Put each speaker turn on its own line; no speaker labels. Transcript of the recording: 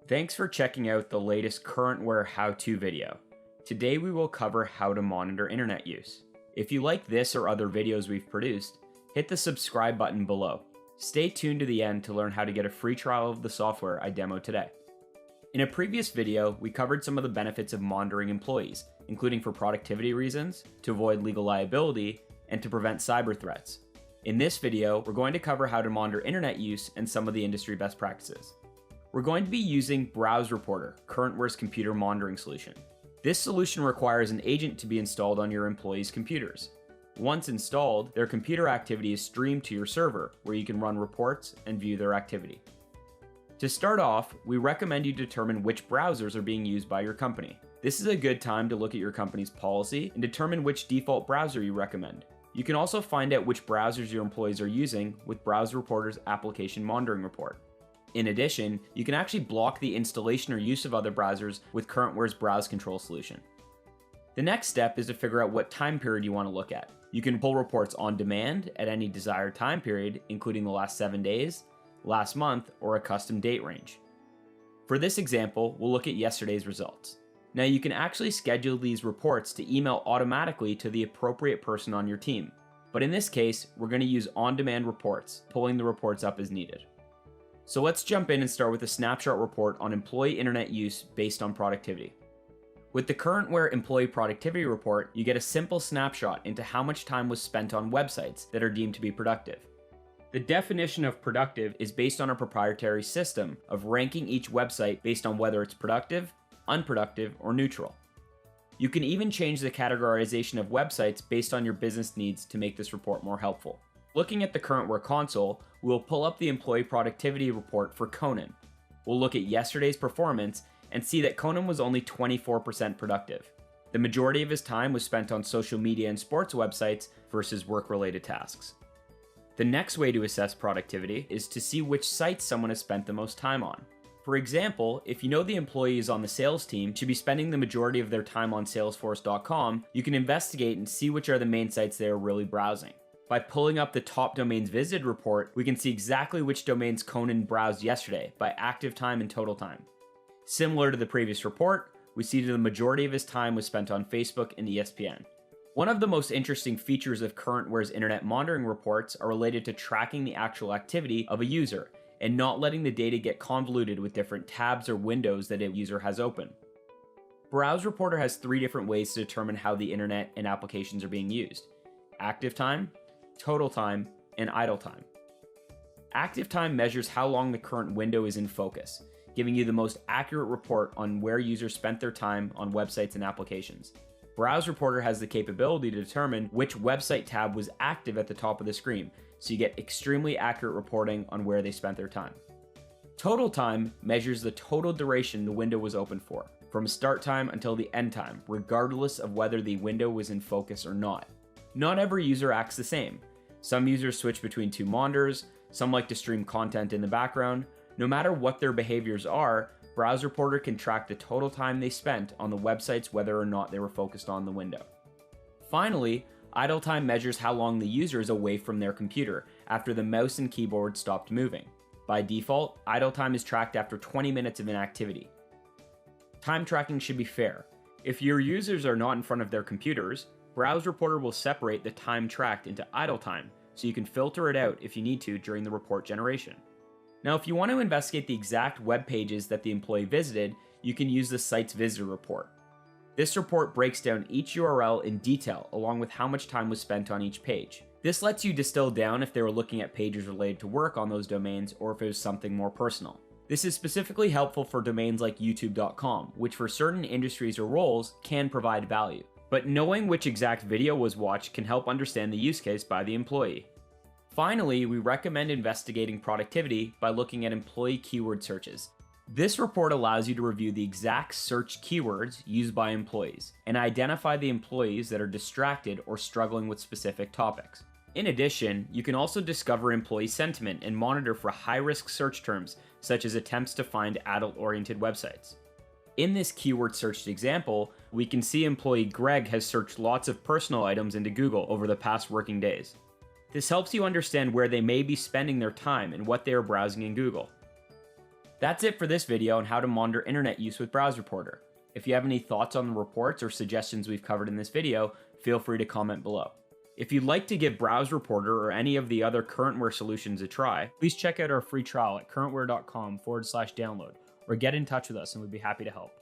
Thanks for checking out the latest Currentware how-to video. Today we will cover how to monitor internet use. If you like this or other videos we've produced, hit the subscribe button below. Stay tuned to the end to learn how to get a free trial of the software I demoed today. In a previous video, we covered some of the benefits of monitoring employees, including for productivity reasons, to avoid legal liability, and to prevent cyber threats. In this video, we're going to cover how to monitor internet use and some of the industry best practices. We're going to be using Browse Reporter, Currentware's computer monitoring solution. This solution requires an agent to be installed on your employees' computers. Once installed, their computer activity is streamed to your server, where you can run reports and view their activity. To start off, we recommend you determine which browsers are being used by your company. This is a good time to look at your company's policy and determine which default browser you recommend. You can also find out which browsers your employees are using with Browse Reporter's application monitoring report. In addition, you can actually block the installation or use of other browsers with Currentware's Browse Control solution. The next step is to figure out what time period you want to look at. You can pull reports on demand at any desired time period, including the last 7 days, last month, or a custom date range. For this example, we'll look at yesterday's results. Now you can actually schedule these reports to email automatically to the appropriate person on your team. But in this case, we're going to use on-demand reports, pulling the reports up as needed. So let's jump in and start with a snapshot report on employee internet use based on productivity. With the Currentware Employee Productivity Report, you get a simple snapshot into how much time was spent on websites that are deemed to be productive. The definition of productive is based on a proprietary system of ranking each website based on whether it's productive, unproductive, or neutral. You can even change the categorization of websites based on your business needs to make this report more helpful. Looking at the Currentware console, we'll pull up the Employee Productivity Report for Conan. We'll look at yesterday's performance and see that Conan was only 24% productive. The majority of his time was spent on social media and sports websites versus work-related tasks. The next way to assess productivity is to see which sites someone has spent the most time on. For example, if you know the employee is on the sales team should be spending the majority of their time on Salesforce.com, you can investigate and see which are the main sites they are really browsing. By pulling up the top domains visited report, we can see exactly which domains Conan browsed yesterday by active time and total time. Similar to the previous report, we see that the majority of his time was spent on Facebook and ESPN. One of the most interesting features of Currentware's internet monitoring reports are related to tracking the actual activity of a user and not letting the data get convoluted with different tabs or windows that a user has open. Browse Reporter has 3 different ways to determine how the internet and applications are being used: active time, total time, and idle time. Active time measures how long the current window is in focus, giving you the most accurate report on where users spent their time on websites and applications. Browse Reporter has the capability to determine which website tab was active at the top of the screen, so you get extremely accurate reporting on where they spent their time. Total time measures the total duration the window was open for, from start time until the end time, regardless of whether the window was in focus or not. Not every user acts the same. Some users switch between 2 monitors, some like to stream content in the background. No matter what their behaviors are, Browse Reporter can track the total time they spent on the websites whether or not they were focused on the window. Finally, idle time measures how long the user is away from their computer after the mouse and keyboard stopped moving. By default, idle time is tracked after 20 minutes of inactivity. Time tracking should be fair. If your users are not in front of their computers, Browse Reporter will separate the time tracked into idle time, so you can filter it out if you need to during the report generation. Now, if you want to investigate the exact web pages that the employee visited, you can use the Site's Visitor Report. This report breaks down each URL in detail, along with how much time was spent on each page. This lets you distill down if they were looking at pages related to work on those domains or if it was something more personal. This is specifically helpful for domains like YouTube.com, which for certain industries or roles can provide value. But knowing which exact video was watched can help understand the use case by the employee. Finally, we recommend investigating productivity by looking at employee keyword searches. This report allows you to review the exact search keywords used by employees and identify the employees that are distracted or struggling with specific topics. In addition, you can also discover employee sentiment and monitor for high-risk search terms, such as attempts to find adult-oriented websites. In this keyword searched example, we can see employee Greg has searched lots of personal items into Google over the past working days. This helps you understand where they may be spending their time and what they are browsing in Google. That's it for this video on how to monitor internet use with Browse Reporter. If you have any thoughts on the reports or suggestions we've covered in this video, feel free to comment below. If you'd like to give Browse Reporter or any of the other Currentware solutions a try, please check out our free trial at currentware.com/download or get in touch with us and we'd be happy to help.